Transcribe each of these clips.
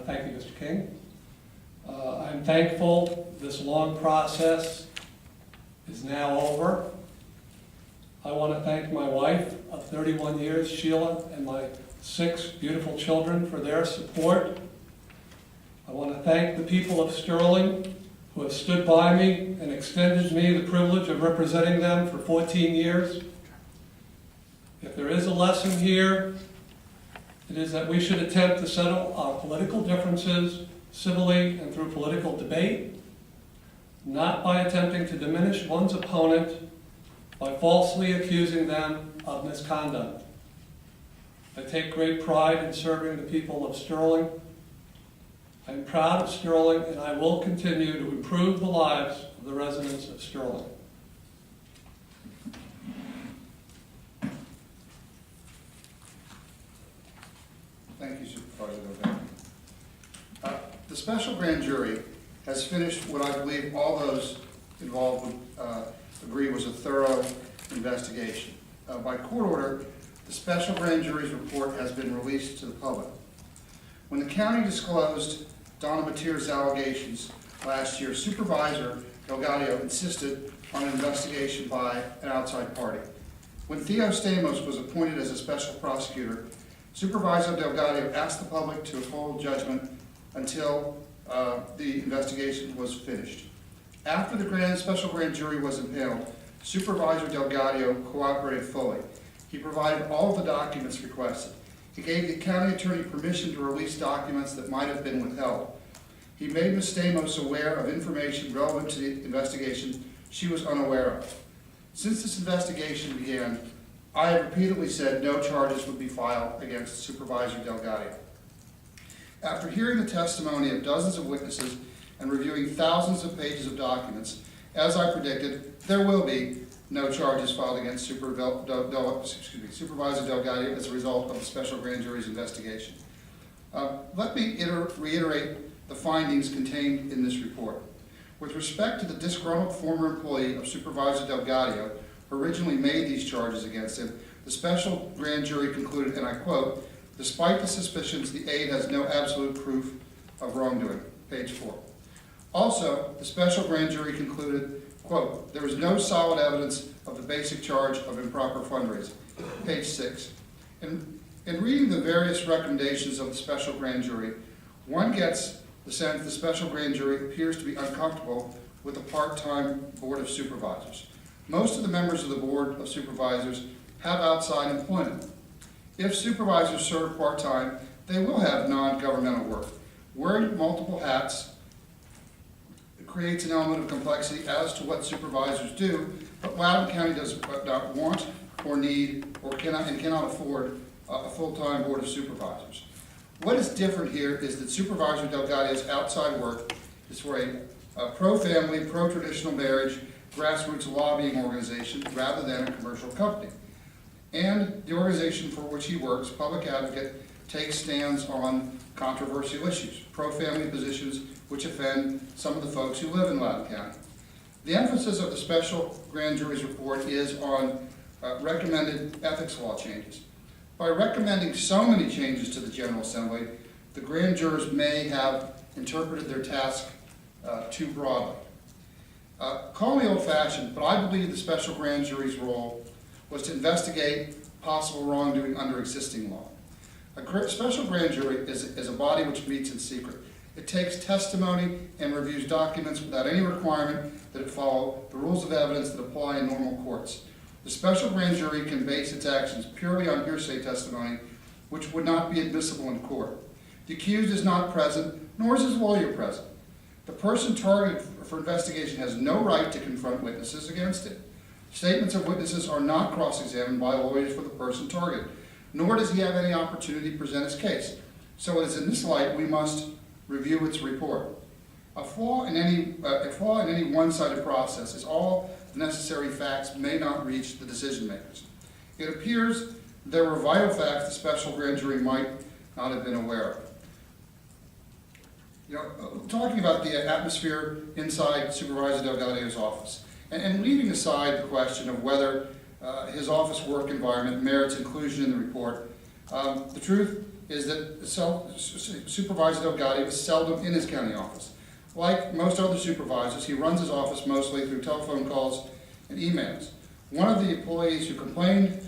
Thank you, Mr. King. I'm thankful this long process is now over. I want to thank my wife of 31 years, Sheila, and my 6 beautiful children for their support. I want to thank the people of Sterling who have stood by me and extended me the privilege of representing them for 14 years. If there is a lesson here, it is that we should attempt to settle our political differences civilly and through political debate, not by attempting to diminish one's opponent by falsely accusing them of misconduct. I take great pride in serving the people of Sterling. I'm proud of Sterling, and I will continue to improve the lives of the residents of Sterling. Thank you, Supervisor Delgaudio. The special grand jury has finished what I believe all those involved would agree was a thorough investigation. By court order, the special grand jury's report has been released to the public. When the county disclosed Donna Mateer's allegations last year, Supervisor Delgaudio insisted on an investigation by an outside party. When Theo Stamos was appointed as a special prosecutor, Supervisor Delgaudio asked the public to withhold judgment until the investigation was finished. After the special grand jury was impaneled, Supervisor Delgaudio cooperated fully. He provided all of the documents requested. He gave the county attorney permission to release documents that might have been withheld. He made Ms. Stamos aware of information relevant to the investigation she was unaware of. Since this investigation began, I have repeatedly said no charges would be filed against Supervisor Delgaudio. After hearing the testimony of dozens of witnesses and reviewing thousands of pages of documents, as I predicted, there will be no charges filed against Supervisor Delgaudio as a result of the special grand jury's investigation. Let me reiterate the findings contained in this report. With respect to the disgruntled former employee of Supervisor Delgaudio, who originally made these charges against him, the special grand jury concluded, and I quote, "Despite the suspicions, the aide has no absolute proof of wrongdoing," page 4. Also, the special grand jury concluded, quote, "There is no solid evidence of the basic charge of improper fundraising," page 6. In reading the various recommendations of the special grand jury, one gets the sense the special grand jury appears to be uncomfortable with a part-time board of supervisors. Most of the members of the board of supervisors have outside employment. If supervisors serve part-time, they will have non-governmental work. Wearing multiple hats creates an element of complexity as to what supervisors do, but Loudoun County does not want or need or cannot afford a full-time board of supervisors. What is different here is that Supervisor Delgaudio's outside work is for a pro-family, pro-traditional marriage, grassroots lobbying organization rather than a commercial company. And the organization for which he works, Public Advocate, takes stands on controversial issues, pro-family positions which offend some of the folks who live in Loudoun County. The emphasis of the special grand jury's report is on recommended ethics law changes. By recommending so many changes to the General Assembly, the grand jurors may have interpreted their task too broadly. Call me old-fashioned, but I believe the special grand jury's role was to investigate possible wrongdoing under existing law. A special grand jury is a body which meets in secret. It takes testimony and reviews documents without any requirement that it follow the rules of evidence that apply in normal courts. The special grand jury can base its actions purely on hearsay testimony, which would not be admissible in court. The accused is not present, nor is his lawyer present. The person targeted for investigation has no right to confront witnesses against it. Statements of witnesses are not cross-examined by lawyers for the person targeted, nor does he have any opportunity to present his case. So it is in this light we must review its report. A flaw in any one-sided process is all the necessary facts may not reach the decision makers. It appears there were vital facts the special grand jury might not have been aware of. Talking about the atmosphere inside Supervisor Delgaudio's office, and leaving aside the question of whether his office work environment merits inclusion in the report, the truth is that Supervisor Delgaudio is seldom in his county office. Like most other supervisors, he runs his office mostly through telephone calls and emails. One of the employees who complained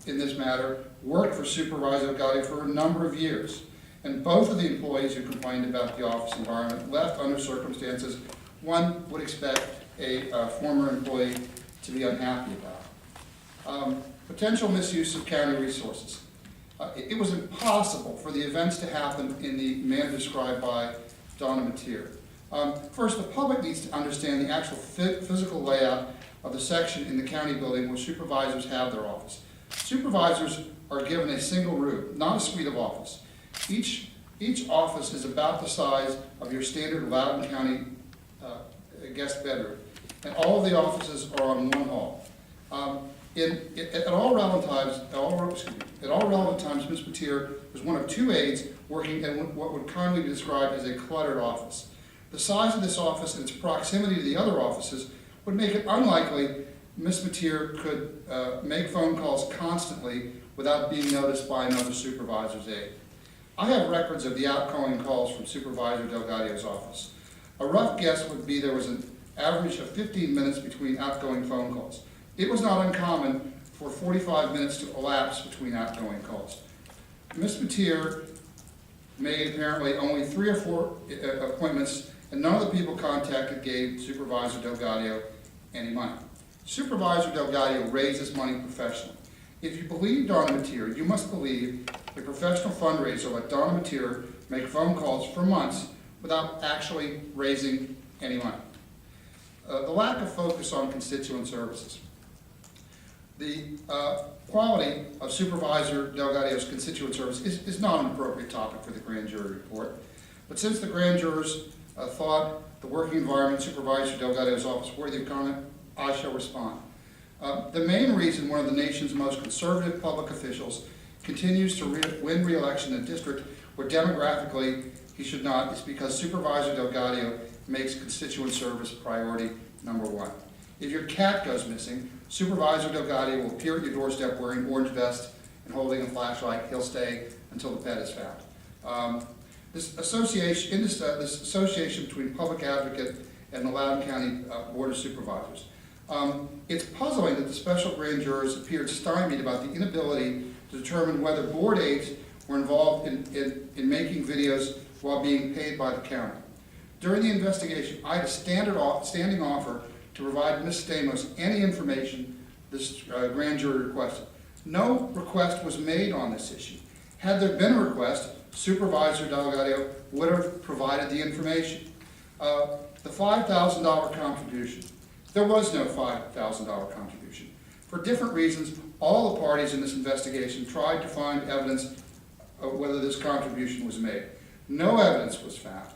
in this matter worked for Supervisor Delgaudio for a number of years. And both of the employees who complained about the office environment left under circumstances one would expect a former employee to be unhappy about. Potential misuse of county resources. It was impossible for the events to happen in the manner described by Donna Mateer. First, the public needs to understand the actual physical layout of the section in the county building where supervisors have their office. Supervisors are given a single room, not a suite of office. Each office is about the size of your standard Loudoun County guest bedroom, and all of the offices are on one hall. At all relevant times, Ms. Mateer was one of two aides working in what would kindly be described as a cluttered office. The size of this office and its proximity to the other offices would make it unlikely Ms. Mateer could make phone calls constantly without being noticed by another supervisor's aide. I have records of the outgoing calls from Supervisor Delgaudio's office. A rough guess would be there was an average of 15 minutes between outgoing phone calls. It was not uncommon for 45 minutes to elapse between outgoing calls. Ms. Mateer made apparently only 3 or 4 appointments, and none of the people contacted gave Supervisor Delgaudio any money. Supervisor Delgaudio raises money professionally. If you believe Donna Mateer, you must believe a professional fundraiser like Donna Mateer make phone calls for months without actually raising any money. The lack of focus on constituent services. The quality of Supervisor Delgaudio's constituent service is not an appropriate topic for the grand jury report. But since the grand jurors thought the working environment Supervisor Delgaudio's office worthy of comment, I shall respond. The main reason one of the nation's most conservative public officials continues to win re-election in a district where demographically he should not is because Supervisor Delgaudio makes constituent service priority number 1. If your cat goes missing, Supervisor Delgaudio will appear at your doorstep wearing an orange vest and holding a flashlight. He'll stay until the pet is found. This association between public advocate and the Loudoun County Board of Supervisors. It's puzzling that the special grand jurors appeared stymied about the inability to determine whether board aides were involved in making videos while being paid by the county. During the investigation, I had a standing offer to provide Ms. Stamos any information this grand jury requested. No request was made on this issue. Had there been a request, Supervisor Delgaudio would have provided the information. The $5,000 contribution. There was no $5,000 contribution. For different reasons, all the parties in this investigation tried to find evidence of whether this contribution was made. No evidence was found.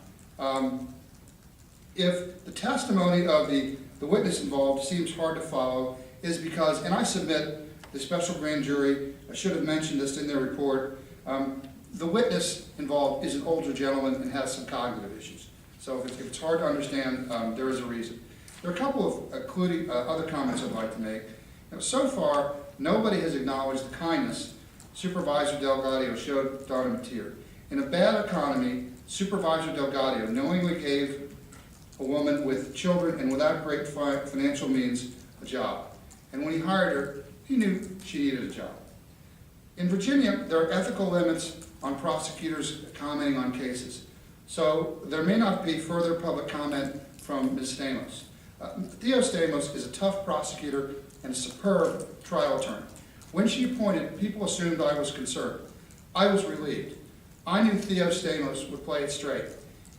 If the testimony of the witness involved seems hard to follow, is because, and I submit the special grand jury should have mentioned this in their report, the witness involved is an older gentleman and has some cognitive issues. So if it's hard to understand, there is a reason. There are a couple of other comments I'd like to make. So far, nobody has acknowledged the kindness Supervisor Delgaudio showed Donna Mateer. In a bad economy, Supervisor Delgaudio knowingly gave a woman with children and without great financial means a job. And when he hired her, he knew she needed a job. In Virginia, there are ethical limits on prosecutors commenting on cases. So there may not be further public comment from Ms. Stamos. Theo Stamos is a tough prosecutor and a superb trial attorney. When she appointed, people assumed I was concerned. I was relieved. I knew Theo Stamos would play it straight.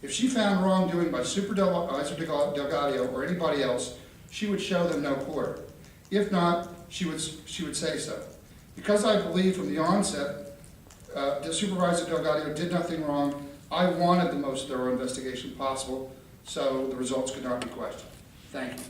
If she found wrongdoing by Supervisor Delgaudio or anybody else, she would show them no quarter. If not, she would say so. Because I believe from the onset that Supervisor Delgaudio did nothing wrong, I wanted the most thorough investigation possible, so the results could not be questioned. Thank you.